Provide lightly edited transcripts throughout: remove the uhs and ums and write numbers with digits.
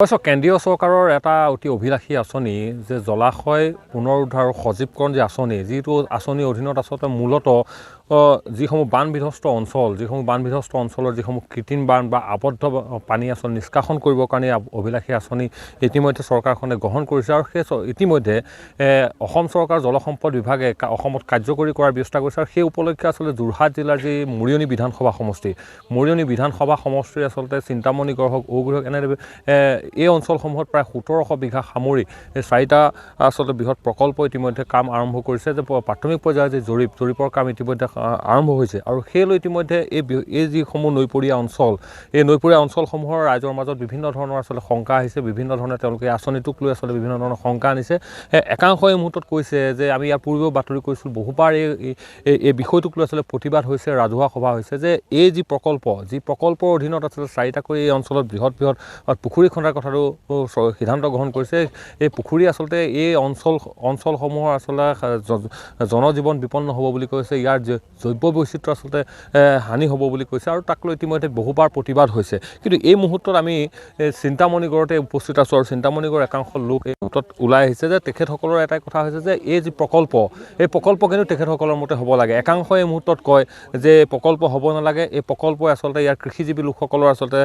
অৱশ্য কেন্দ্ৰীয় চৰকাৰৰ এটা অতি অভিলাষী আঁচনি যে জলাশয় পুনৰুদ্ধাৰ আৰু সজীৱকৰণ যে আঁচনি, যিটো আঁচনিৰ অধীনত আচলতে মূলতঃ যিসমূহ বান বিধ্বস্ত অঞ্চলৰ যিসমূহ কৃত্ৰিম বান বা আবদ্ধ পানী আচলতে নিষ্কাশন কৰিবৰ কাৰণে অভিলাষী আঁচনি ইতিমধ্যে চৰকাৰখনে গ্ৰহণ কৰিছে আৰু সেই ইতিমধ্যে অসম চৰকাৰ জলসম্পদ বিভাগে অসমত কাৰ্যকৰী কৰাৰ ব্যৱস্থা কৰিছে আৰু সেই উপলক্ষে আচলতে যোৰহাট জিলাৰ যি মৰিয়নি বিধানসভা সমষ্টিৰ আচলতে চিন্তামণিগড় হওক ঔগুৰি হওক এনে এই অঞ্চলসমূহত প্ৰায় 1700 বিঘা সামৰি চাৰিটা আচলতে বৃহৎ প্ৰকল্প ইতিমধ্যে কাম আৰম্ভ কৰিছে যে প্ৰাথমিক পৰ্যায়ৰ যি জৰীপৰ কাম ইতিমধ্যে আৰম্ভ হৈছে আৰু সেইলৈ ইতিমধ্যে এই যিসমূহ নৈপৰীয়া অঞ্চল এই নৈপৰীয়া অঞ্চলসমূহৰ ৰাইজৰ মাজত বিভিন্ন ধৰণৰ আচলতে শংকা আহিছে, বিভিন্ন ধৰণে তেওঁলোকে আঁচনিটোক লৈ আচলতে বিভিন্ন ধৰণৰ শংকা আনিছে। একাংশ এই মুহূৰ্তত কৈছে যে আমি ইয়াৰ পূৰ্বেও বাতৰি কৰিছিলোঁ বহুবাৰ এই বিষয়টোক লৈ আচলতে প্ৰতিবাদ হৈছে, ৰাজহুৱা সভা হৈছে যে এই যি প্ৰকল্পৰ অধীনত আচলতে চাৰিটাকৈ এই অঞ্চলত বৃহৎ পুখুৰী খন্দাৰ কথাটো সিদ্ধান্ত গ্ৰহণ কৰিছে। এই পুখুৰী আচলতে এই অঞ্চলসমূহৰ আচলতে জনজীৱন বিপন্ন হ'ব বুলি কৈছে, ইয়াৰ জৈৱ বৈচিত্ৰ্য আচলতে হানি হ'ব বুলি কৈছে আৰু তাক লৈ ইতিমধ্যে বহুবাৰ প্ৰতিবাদ হৈছে। কিন্তু এই মুহূৰ্তত আমি চিন্তামণিগড়তে উপস্থিত আছোঁ আৰু চিন্তামণিগড়ৰ একাংশ লোক এই মুহূৰ্তত ওলাই আহিছে যে তেখেতসকলৰ এটাই কথা হৈছে যে এই যি এই প্ৰকল্প কিন্তু তেখেতসকলৰ মতে হ'ব লাগে। একাংশ এই মুহূৰ্তত কয় যে প্ৰকল্প হ'ব নালাগে, এই প্ৰকল্পই আচলতে ইয়াৰ কৃষিজীৱী লোকসকলৰ আচলতে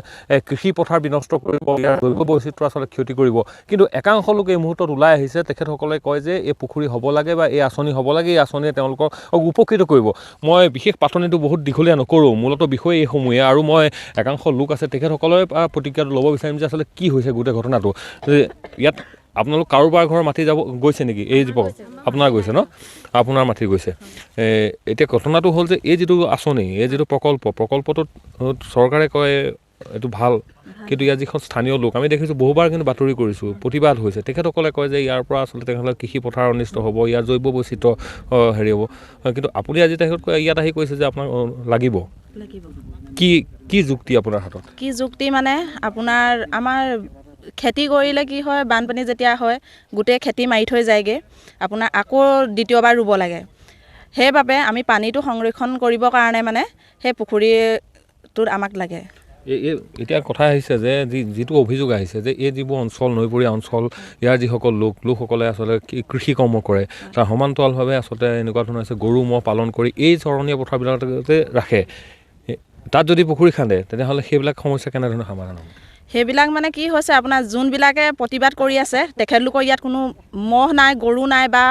কৃষি পথাৰ বিনষ্ট কৰিব, ইয়াৰ জৈৱ বৈচিত্ৰ্য আচলতে ক্ষতি কৰিব। কিন্তু একাংশ লোক এই মুহূৰ্তত ওলাই আহিছে, তেখেতসকলে কয় যে এই পুখুৰী হ'ব লাগে বা এই আঁচনি হ'ব লাগে, এই আঁচনিয়ে তেওঁলোকক উপকৃত কৰিব। মই বিশেষ পাতনিটো বহুত দীঘলীয়া নকৰোঁ, মূলতঃ বিষয় এইসমূহে আৰু মই একাংশ লোক আছে তেখেতসকলে প্ৰতিক্ৰিয়াটো ল'ব বিচাৰিম যে আচলতে কি হৈছে গোটেই ঘটনাটো। ইয়াত আপোনালোক কাৰোবাৰ ঘৰ মাটি গৈছে নেকি? এই যি আপোনাৰ গৈছে ন, আপোনাৰ মাটি গৈছে। এতিয়া ঘটনাটো হ'ল যে এই যিটো আঁচনি, এই যিটো প্ৰকল্পটোত চৰকাৰে কয় এইটো ভাল, কিন্তু ইয়াৰ যিখন স্থানীয় লোক আমি দেখিছোঁ বহুবাৰ কিন্তু বাতৰি কৰিছোঁ, প্ৰতিবাদ হৈছে। তেখেতসকলে কয় যে ইয়াৰ পৰা আচলতে তেখেতসকলে কৃষি পথাৰ অনিষ্ট হ'ব, ইয়াৰ জৈৱ বৈচিত্ৰ্য হেৰি হ'ব। কিন্তু আপুনি আজি তেখেতক ইয়াত আহি কৈছে যে আপোনাক লাগিব। কি যুক্তি আপোনাৰ হাতত? কি যুক্তি মানে আমাৰ খেতি কৰিলে কি হয়, বানপানী যেতিয়া হয় গোটেই খেতি মাৰি থৈ যায়গৈ, আপোনাৰ আকৌ দ্বিতীয়বাৰ ৰুব লাগে। সেইবাবে আমি পানীটো সংৰক্ষণ কৰিবৰ কাৰণে মানে সেই পুখুৰীটোত আমাক লাগে। এতিয়া কথা আহিছে যে যিটো অভিযোগ আহিছে যে এই যিবোৰ অঞ্চল নৈপৰীয়া অঞ্চল, ইয়াৰ যিসকল লোকসকলে আচলতে কৃষি কৰ্ম কৰে, তাৰ সমান্তৰালভাৱে আচলতে এনেকুৱা ধৰণৰ আছে গৰু ম'হ পালন কৰি এই চৰণীয়া পথাৰবিলাকতে ৰাখে। তাত যদি পুখুৰী খান্দে তেনেহ'লে সেইবিলাক সমস্যা কেনেধৰণে সমাধান হ'ব? সেইবিলাক মানে কি হৈছে, আপোনাৰ যোনবিলাকে প্ৰতিবাদ কৰি আছে তেখেতলোকৰ ইয়াত কোনো ম'হ নাই, গৰু নাই বা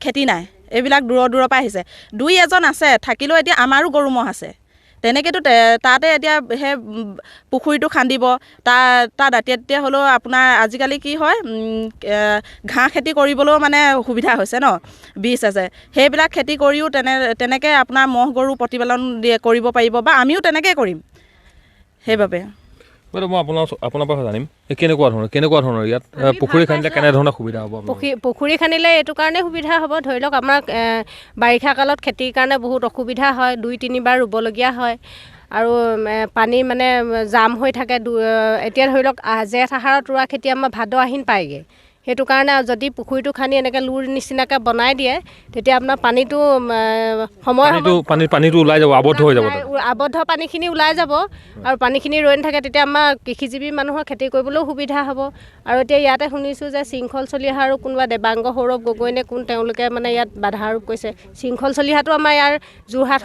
খেতি নাই, এইবিলাক দূৰৰ পৰা আহিছে। দুই এজন আছে থাকিলেও এতিয়া আমাৰো গৰু ম'হ আছে, তেনেকৈতো তাতে এতিয়া সেই পুখুৰীটো খান্দিব, তাৰ দাঁতিয়ে হ'লেও আপোনাৰ আজিকালি কি হয়, ঘাঁহ খেতি কৰিবলৈও মানে সুবিধা হৈছে ন, বীজ আছে, সেইবিলাক খেতি কৰিও তেনেকৈ আপোনাৰ ম'হ গৰু প্ৰতিপালন কৰিব পাৰিব বা আমিও তেনেকৈ কৰিম। সেইবাবে মই আপোনাৰ পৰা জানিম কেনেকুৱা ধৰণৰ ইয়াত পুখুৰী খান্দিলে কেনেধৰণৰ সুবিধা হ'ব? পুখুৰী খান্দিলে এইটো কাৰণে সুবিধা হ'ব, ধৰি লওক আমাৰ বাৰিষা কালত খেতিৰ কাৰণে বহুত অসুবিধা হয়, 2-3 বাৰ ৰুবলগীয়া হয় আৰু পানী মানে জাম হৈ থাকে। এতিয়া ধৰি লওক জেঠ আহাৰত ৰোৱা খেতি আমাৰ ভাদ আহিন পায়গৈ, সেইটো কাৰণে যদি পুখুৰীটো খান্দি এনেকৈ লুৰ নিচিনাকৈ বনাই দিয়ে তেতিয়া আপোনাৰ পানীটো পানীটো ওলাই যাব, আবদ্ধ পানীখিনি ওলাই যাব আৰু পানীখিনি ৰৈ নাথাকে, তেতিয়া আমাৰ কৃষিজীৱী মানুহৰ খেতি কৰিবলৈও সুবিধা হ'ব। আৰু এতিয়া ইয়াতে শুনিছোঁ যে শৃংখল চলিহা আৰু কোনোবা দেৱাংগ সৌৰভ গগৈ নে কোন, তেওঁলোকে মানে ইয়াত বাধা আৰোপ কৰিছে। শৃংখল চলিহাটো আমাৰ ইয়াৰ যোৰহাট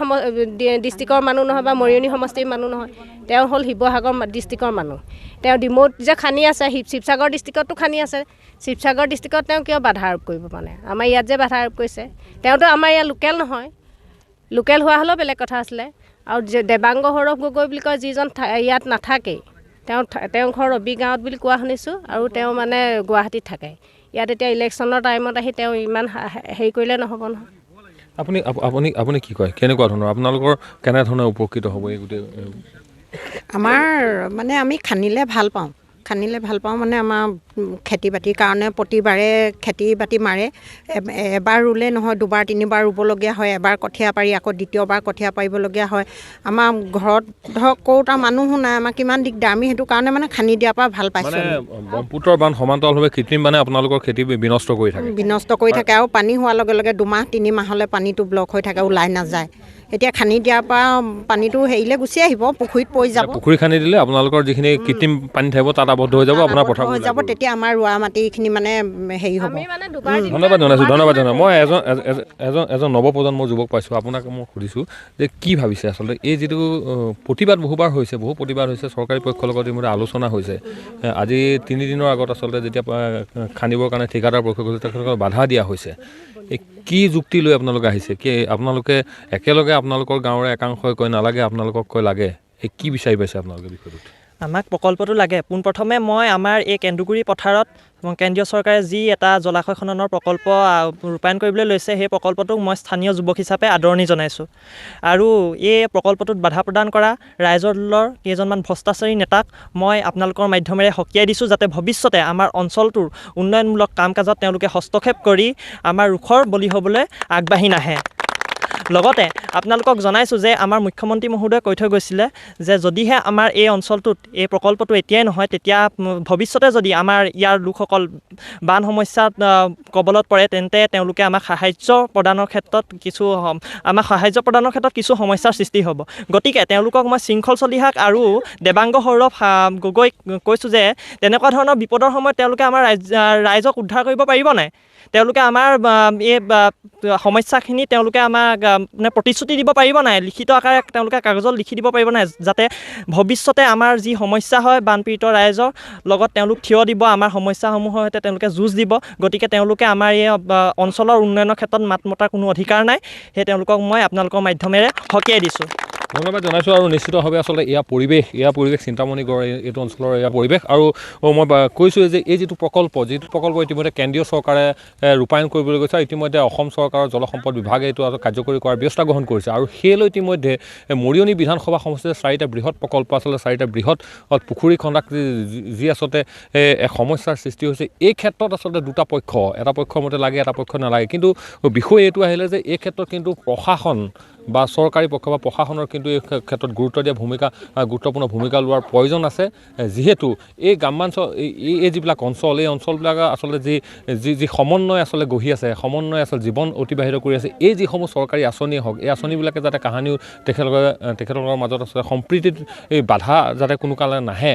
ডিষ্ট্ৰিক্টৰ মানুহ নহয় বা মৰিয়নি সমষ্টিৰ মানুহ নহয়, তেওঁ হ'ল শিৱসাগৰ ডিষ্ট্ৰিক্টৰ মানুহ। তেওঁ ডিমৌত যে খান্দি আছে, শিৱসাগৰ ডিষ্ট্ৰিক্টতো খান্দি আছে, শিৱসাগৰ ডিষ্ট্ৰিক্টত তেওঁ কিয় বাধা আৰোপ কৰিব? মানে আমাৰ ইয়াত যে বাধা আৰোপ কৰিছে, তেওঁতো আমাৰ ইয়াত লোকেল নহয়, লোকেল হোৱা হ'লেও বেলেগ কথা আছিলে। আৰু দেৱাংগ সৌৰভ গগৈ বুলি কয় যিজন ইয়াত নাথাকেই, তেওঁ ঘৰ ৰবি গাঁৱত বুলি কোৱা শুনিছোঁ, আৰু তেওঁ মানে গুৱাহাটীত থাকে। ইয়াত এতিয়া ইলেকশ্যনৰ টাইমত আহি তেওঁ ইমান হেৰি কৰিলে নহ'ব নহয়। আপুনি কি কয়, কেনেকুৱা ধৰণৰ আপোনালোকৰ কেনেধৰণে উপকৃত হ'ব এই গোটেই? আমাৰ মানে আমি খান্দিলে ভাল পাওঁ মানে আমাৰ খেতি বাতিৰ কাৰণে প্ৰতিবাৰে খেতি বাতি মাৰে, এবাৰ ৰুলে নহয় 2-3 ৰুবলগীয়া হয়, এবাৰ কঠীয়া পাৰি আকৌ দ্বিতীয়বাৰ কঠীয়া পাৰিবলগীয়া হয়। আমাৰ ঘৰত ধৰক কৌটা মানুহো নাই, আমাৰ কিমান দিগদাৰ, আমি সেইটো কাৰণে মানে খান্দি দিয়াৰ পৰা ভাল পাইছোঁ। ব্ৰহ্মপুত্ৰৰ বান সমান্তৰালভাৱে কৃত্ৰিম বানে আপোনালোকৰ খেতি বিনষ্ট কৰি থাকে আৰু পানী হোৱাৰ লগে লগে 2-3 মাহলৈ পানীটো ব্লক হৈ থাকে, ওলাই নাযায়। এতিয়া খান্দি দিয়াৰ পৰা পানীটো হেৰিলৈ গুচি আহিব, পুখুৰীত পৰি যাব। পুখুৰী খান্দি দিলে আপোনালোকৰ যিখিনি কৃত্ৰিম পানী থাকিব তাত আবদ্ধ হৈ যাব আপোনাৰ পথাৰ হৈ যাব, তেতিয়া আমাৰ ৰোৱা মাটিখিনি মানে হেৰি হ'ব। আমি মানে দুবাৰ ধন্যবাদ জনাইছোঁ মই এজন নৱপ্ৰজন্মৰ যুৱক পাইছোঁ, আপোনাক মই সুধিছোঁ যে কি ভাবিছে আচলতে এই যিটো প্ৰতিবাদ বহুবাৰ হৈছে, বহু প্ৰতিবাদ হৈছে, চৰকাৰী পক্ষৰ লগত ইতিমধ্যে আলোচনা হৈছে। আজি 3 দিনৰ আগত আচলতে যেতিয়া খান্দিবৰ কাৰণে ঠিকাদাৰ পক্ষ গৈছে তেখেতসকলক বাধা দিয়া হৈছে। এই কি যুক্তি লৈ আপোনালোকে আহিছে? কি আপোনালোকে একেলগে আপোনালোকৰ গাঁৱৰে একাংশই কয় নালাগে, আপোনালোকক কয় লাগে, এই কি বিচাৰি পাইছে আপোনালোকে বিষয়টোত? আমাক প্ৰকল্পটো লাগে। পোনপ্ৰথমে মই আমাৰ এই কেন্দুগুৰি পথাৰত কেন্দ্ৰীয় চৰকাৰে যি এটা জলাশয় খননৰ প্ৰকল্প ৰূপায়ণ কৰিবলৈ লৈছে, সেই প্ৰকল্পটোক মই স্থানীয় যুৱক হিচাপে আদৰণি জনাইছোঁ। আৰু এই প্ৰকল্পটোত বাধা প্ৰদান কৰা ৰাইজৰ দলৰ কেইজনমান ভ্ৰষ্টাচাৰী নেতাক মই আপোনালোকৰ মাধ্যমেৰে সকীয়াই দিছোঁ, যাতে ভৱিষ্যতে আমাৰ অঞ্চলটোৰ উন্নয়নমূলক কাম কাজত তেওঁলোকে হস্তক্ষেপ কৰি আমাৰ ৰুখৰ বলি হ'বলৈ আগবাঢ়ি নাহে। লগতে আপোনালোকক জনাইছোঁ যে আমাৰ মুখ্যমন্ত্ৰী মহোদয়ে কৈ থৈ গৈছিলে যে যদিহে আমাৰ এই অঞ্চলটোত এই প্ৰকল্পটো এতিয়াই নহয়, তেতিয়া ভৱিষ্যতে যদি আমাৰ ইয়াৰ লোকসকল বান সমস্যাত কবলত পৰে, তেন্তে তেওঁলোকে আমাক সাহায্য প্ৰদানৰ ক্ষেত্ৰত কিছু সমস্যাৰ সৃষ্টি হ'ব। গতিকে তেওঁলোকক মই শৃংখল চলিহাক আৰু দেবাংগ সৌৰভ গগৈক কৈছোঁ যে তেনেকুৱা ধৰণৰ বিপদৰ সময়ত তেওঁলোকে আমাৰ ৰাইজক উদ্ধাৰ কৰিব পাৰিব নাই? তেওঁলোকে আমাৰ এই সমস্যাখিনি তেওঁলোকে আমাক মানে প্ৰতিশ্ৰুতি দিব পাৰিব নাই? লিখিত আকাৰে তেওঁলোকে কাগজত লিখি দিব পাৰিব নাই, যাতে ভৱিষ্যতে আমাৰ যি সমস্যা হয় বানপীড়িত ৰাইজৰ লগত তেওঁলোক থিয় দিব, আমাৰ সমস্যাসমূহৰ সৈতে তেওঁলোকে যুঁজ দিব। গতিকে তেওঁলোকে আমাৰ এই অঞ্চলৰ উন্নয়নৰ ক্ষেত্ৰত মাত মতাৰ কোনো অধিকাৰ নাই। সেই তেওঁলোকক মই আপোনালোকৰ মাধ্যমেৰে সকীয়াই দিছোঁ। ধন্যবাদ জনাইছোঁ। আৰু নিশ্চিতভাৱে আচলতে এয়া পৰিৱেশ চিন্তামণিগড় এইটো অঞ্চলৰ এয়া পৰিৱেশ। আৰু মই কৈছোঁ যে এই যিটো প্ৰকল্প ইতিমধ্যে কেন্দ্ৰীয় চৰকাৰে ৰূপায়ণ কৰিবলৈ গৈছে, ইতিমধ্যে অসম চৰকাৰৰ জলসম্পদ বিভাগে এইটো কাৰ্যকৰী কৰাৰ ব্যৱস্থা গ্ৰহণ কৰিছে। আৰু সেইলৈ ইতিমধ্যে মৰিয়নি বিধানসভা সমষ্টিৰ 4টা বৃহৎ প্ৰকল্প আচলতে 4টা বৃহৎ পুখুৰী খন্দাক যি আচলতে এক সমস্যাৰ সৃষ্টি হৈছে। এই ক্ষেত্ৰত আচলতে দুটা পক্ষ, এটা পক্ষৰ মতে লাগে, এটা পক্ষ নালাগে। কিন্তু বিষয় এইটো আহিলে যে এই ক্ষেত্ৰত কিন্তু প্ৰশাসন বা চৰকাৰী পক্ষ বা প্ৰশাসনৰ কিন্তু এই ক্ষেত্ৰত গুৰুত্বপূৰ্ণ ভূমিকা লোৱাৰ প্ৰয়োজন আছে। যিহেতু এই গ্ৰামাঞ্চল এই যিবিলাক অঞ্চল, এই অঞ্চলবিলাক আচলতে যি সমন্বয় আচলতে গঢ়ি আছে, সমন্বয় আচলতে জীৱন অতিবাহিত কৰি আছে, এই যিসমূহ চৰকাৰী আঁচনিয়ে হওক, এই আঁচনিবিলাকে যাতে কাহানিও তেখেতলোকৰ মাজত আচলতে সম্প্ৰীতিত এই বাধা যাতে কোনো কালে নাহে,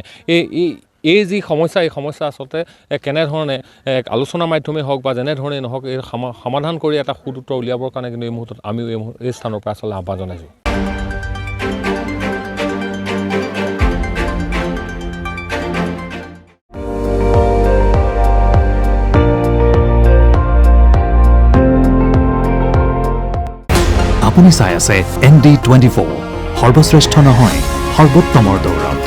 এই যি সমস্যা, এই সমস্যা আচলতে কেনেধৰণে আলোচনাৰ মাধ্যমে হওক বা যেনেধৰণেই নহওক এই সমাধান কৰি এটা সুদূত্ৰ উলিয়াবৰ কাৰণে কিন্তু এই মুহূৰ্তত আমিও এই স্থানৰ পৰা আচলতে আহ্বান জনাইছোঁ। আপুনি চাই আছে ND24, সৰ্বশ্ৰেষ্ঠ নহয় সৰ্বোত্তমৰ দৌৰত।